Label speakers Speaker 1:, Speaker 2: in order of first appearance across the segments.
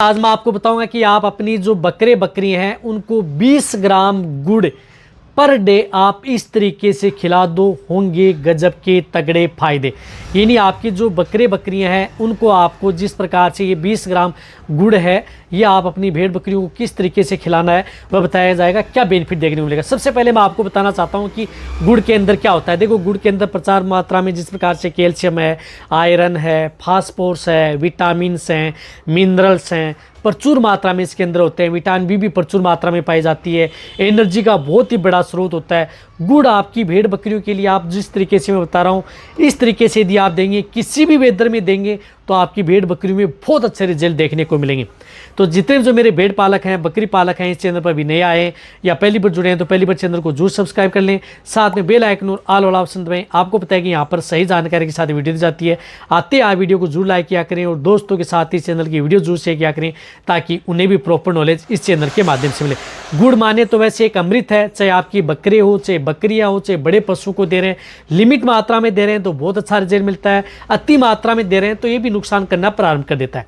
Speaker 1: आज मैं आपको बताऊंगा कि आप अपनी जो बकरे बकरी हैं उनको 20 ग्राम गुड़ पर डे आप इस तरीके से खिला दो, होंगे गजब के तगड़े फायदे। यानी आपकी जो बकरे बकरियां हैं उनको आपको जिस प्रकार से ये 20 ग्राम गुड़ है ये आप अपनी भेड़ बकरियों को किस तरीके से खिलाना है वह बताया जाएगा, क्या बेनिफिट देखने को मिलेगा। सबसे पहले मैं आपको बताना चाहता हूँ कि गुड़ के अंदर क्या होता है। देखो, गुड़ के अंदर प्रचुर मात्रा में जिस प्रकार से कैल्शियम है, आयरन है, फास्फोरस है, विटामिन्स हैं, मिनरल्स हैं, प्रचुर मात्रा में इसके अंदर होते हैं। विटामिन बी भी प्रचुर मात्रा में पाई जाती है। एनर्जी का बहुत ही बड़ा स्रोत होता है गुड़। आपकी भेड़ बकरियों के लिए आप जिस तरीके से मैं बता रहा हूँ इस तरीके से यदि आप देंगे, किसी भी वेदर में देंगे तो आपकी भेड़ बकरियों में बहुत अच्छे रिजल्ट देखने को मिलेंगे। तो जितने जो मेरे भेड़ पालक हैं, बकरी पालक हैं, इस चैनल पर भी नए आए हैं या पहली बार जुड़े हैं तो पहली बार चैनल को जरूर सब्सक्राइब कर लें, साथ में बेल आइकन और ऑल वाला ऑप्शन दबाएं। आपको पता है कि यहाँ पर सही जानकारी के साथ वीडियो दी जाती है। आते आप वीडियो को जरूर लाइक किया करें और दोस्तों के साथ इस चैनल की वीडियो जरूर शेयर किया करें ताकि उन्हें भी प्रॉपर नॉलेज इस चैनल के माध्यम से मिले। गुड़ माने तो वैसे एक अमृत है, चाहे आपकी बकरे हो, चाहे बकरियाँ हो, चाहे बड़े पशु को दे रहे हैं, लिमिट मात्रा में दे रहे हैं तो बहुत अच्छा रिजल्ट मिलता है। अति मात्रा में दे रहे हैं तो ये भी नुकसान करना प्रारंभ कर देता है।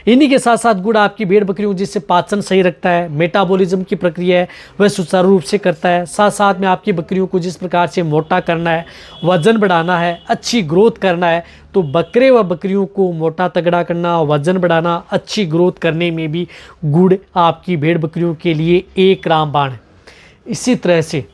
Speaker 1: इन्हीं के साथ साथ गुड़ आपकी भेड़ बकरियों जिससे पाचन सही रखता है, मेटाबॉलिज्म की प्रक्रिया है वह सुचारू रूप से करता है। साथ साथ में आपकी बकरियों को जिस प्रकार से मोटा करना है, वजन बढ़ाना है, अच्छी ग्रोथ करना है, तो बकरे व बकरियों को मोटा तगड़ा करना, वजन बढ़ाना, अच्छी ग्रोथ करने में भी गुड़ आपकी भेड़ बकरियों के लिए एक रामबाण है। इसी तरह से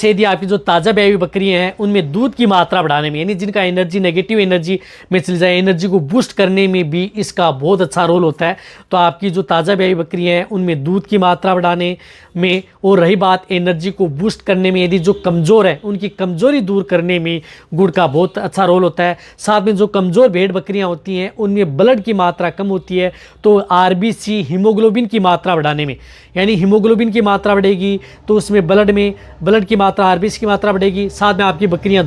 Speaker 1: यदि आपकी जो ताज़ा ब्याई हुई बकरियां हैं उनमें दूध की मात्रा बढ़ाने में, यानी जिनका एनर्जी नेगेटिव एनर्जी में चली जाए, एनर्जी को बूस्ट करने में भी इसका बहुत अच्छा रोल होता है। तो आपकी जो ताज़ा ब्याई हुई बकरियां हैं उनमें दूध की मात्रा बढ़ाने में, और रही बात एनर्जी को बूस्ट करने में, यदि जो कमज़ोर है उनकी कमज़ोरी दूर करने में गुड़ का बहुत अच्छा रोल होता है। साथ में जो कमज़ोर भेड़ बकरियाँ होती हैं उनमें ब्लड की मात्रा कम होती है तो RBC हीमोग्लोबिन की मात्रा बढ़ाने में, यानी हीमोग्लोबिन की मात्रा बढ़ेगी तो उसमें ब्लड की मात्रा, RBC की मात्रा बढ़ेगी। साथ में आपकी बकरियां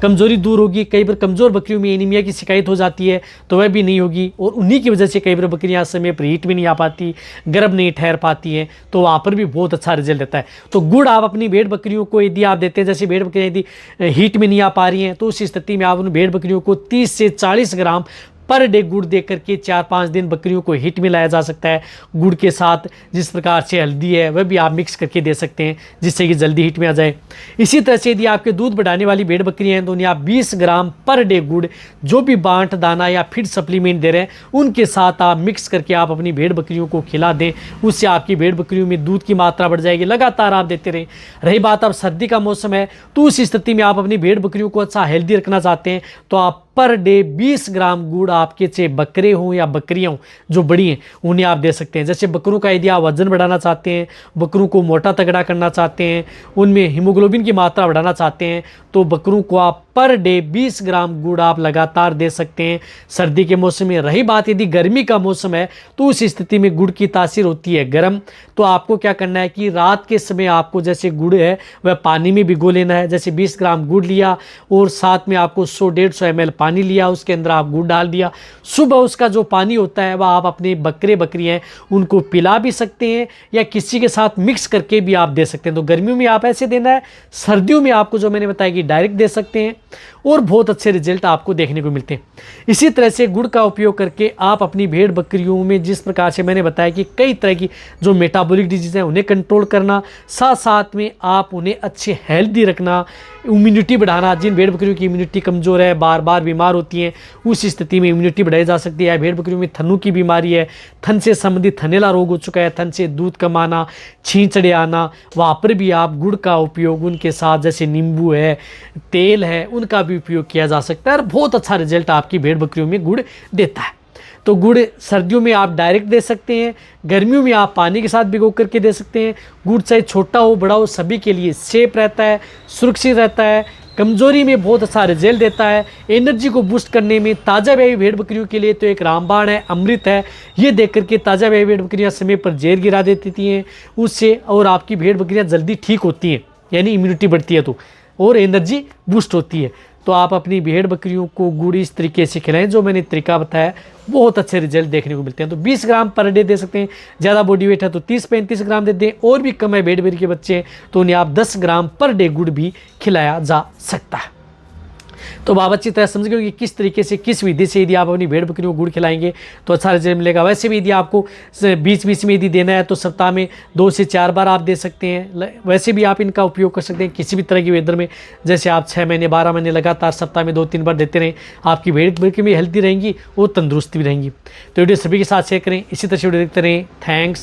Speaker 1: कमजोरी दूर होगी। कई बार कमजोर बकरियों में एनीमिया की शिकायत हो जाती है तो वह भी नहीं होगी, और उन्हीं की वजह से कई बार बकरियां समय पर हीट में नहीं आ पाती, गर्भ नहीं ठहर पाती हैं, तो वहाँ पर भी बहुत अच्छा रिजल्ट रहता है। तो गुड़ आप अपनी भेड़ बकरियों को यदि आप देते हैं, जैसे भेड़ बकरियाँ यदि हीट में नहीं आ पा रही हैं तो उस स्थिति में आप उन भेड़ बकरियों को 30 से 40 ग्राम पर डे गुड़ दे करके 4-5 दिन बकरियों को हिट में लाया जा सकता है। गुड़ के साथ जिस प्रकार से हल्दी है वह भी आप मिक्स करके दे सकते हैं जिससे कि जल्दी हिट में आ जाए। इसी तरह से यदि आपके दूध बढ़ाने वाली भेड़ बकरियां हैं तो उन्हें आप 20 ग्राम पर डे गुड़ जो भी बांट दाना या फीड सप्लीमेंट दे रहे हैं उनके साथ आप मिक्स करके आप अपनी भेड़ बकरियों को खिला दें। उससे आपकी भेड़ बकरियों में दूध की मात्रा बढ़ जाएगी। लगातार आप देते रहें। रही बात अब सर्दी का मौसम है तो उस स्थिति में आप अपनी भेड़ बकरियों को अच्छा हेल्दी रखना चाहते हैं तो आप पर डे 20 ग्राम गुड़ आपके चाहे बकरे हों या बकरियां हों जो बड़ी हैं उन्हें आप दे सकते हैं। जैसे बकरों का यदि आप वजन बढ़ाना चाहते हैं, बकरों को मोटा तगड़ा करना चाहते हैं, उनमें हीमोग्लोबिन की मात्रा बढ़ाना चाहते हैं तो बकरों को आप पर डे 20 ग्राम गुड़ आप लगातार दे सकते हैं सर्दी के मौसम में। रही बात यदि गर्मी का मौसम है तो उस स्थिति में गुड़ की तासीर होती है गर्म, तो आपको क्या करना है कि रात के समय आपको जैसे गुड़ है वह पानी में भिगो लेना है। जैसे 20 ग्राम गुड़ लिया और साथ में आपको 100-150 ml पानी लिया, उसके अंदर आप गुड़ डाल दिया। सुबह उसका जो पानी होता है वह आप अपने बकरे बकरियाँ उनको पिला भी सकते हैं या किसी के साथ मिक्स करके भी आप दे सकते हैं। तो गर्मियों में आप ऐसे देना है, सर्दियों में आपको जो मैंने बताया कि डायरेक्ट दे सकते हैं और बहुत अच्छे रिजल्ट आपको देखने को मिलते हैं। इसी तरह से गुड़ का उपयोग करके आप अपनी भेड़ बकरियों में जिस प्रकार से मैंने बताया कि कई तरह की जो मेटाबॉलिक डिजीज़ हैं उन्हें कंट्रोल करना, साथ साथ में आप उन्हें अच्छे हेल्दी रखना, इम्यूनिटी बढ़ाना। जिन भेड़ बकरियों की इम्यूनिटी कमज़ोर है, बार बार बीमार होती हैं, उस स्थिति में इम्यूनिटी बढ़ाई जा सकती है। भेड़ बकरियों में थनों की बीमारी है, थन से संबंधित थनेला रोग हो चुका है, थन से दूध कम आना, छींचड़े आना, वहाँ पर भी आप गुड़ का उपयोग उनके साथ जैसे नींबू है, तेल है, उनका भी उपयोग किया जा सकता है और बहुत अच्छा रिजल्ट आपकी भेड़ बकरियों में गुड़ देता है। तो गुड़ सर्दियों में आप डायरेक्ट दे सकते हैं, गर्मियों में आप पानी के साथ भिगो करके दे सकते हैं। गुड़ चाहे छोटा हो बड़ा हो सभी के लिए सेफ रहता है, सुरक्षित रहता है, कमजोरी में बहुत अच्छा रिजल्ट देता है, एनर्जी को बूस्ट करने में ताज़ा ब्याई भेड़ बकरियों के लिए तो एक रामबाण है, अमृत है। ये देख करके ताज़ा ब्याई भेड़ बकरियाँ समय पर जहर गिरा देती हैं उससे, और आपकी भेड़ बकरियाँ जल्दी ठीक होती हैं, यानी इम्यूनिटी बढ़ती है तो, और एनर्जी बूस्ट होती है। तो आप अपनी भेड़ बकरियों को गुड़ इस तरीके से खिलाएं जो मैंने तरीका बताया, बहुत अच्छे रिजल्ट देखने को मिलते हैं। तो 20 ग्राम पर डे दे सकते हैं। ज़्यादा बॉडी वेट है तो 30-35 ग्राम दे दें, और भी कम है भेड़ बकरी के बच्चे तो उन्हें आप 10 ग्राम पर डे गुड़ भी खिलाया जा सकता है। तो आप अच्छी तरह समझ गए कि किस तरीके से, किस विधि से यदि आप अपनी भेड़ बकरियों को गुड़ खिलाएंगे तो अच्छा रिजल्ट मिलेगा। वैसे भी यदि आपको बीच बीच में यदि देना है तो सप्ताह में 2 से 4 बार आप दे सकते हैं। वैसे भी आप इनका उपयोग कर सकते हैं किसी भी तरह की वेदर में, जैसे आप 6 महीने 12 महीने लगातार सप्ताह में 2-3 बार देते रहें, आपकी भेड़ बकरी भी हेल्दी रहेंगी और तंदुरुस्ती भी रहेंगी। तो वीडियो सभी के साथ शेयर करें, इसी तरह से वीडियो देखते रहें। थैंक्स।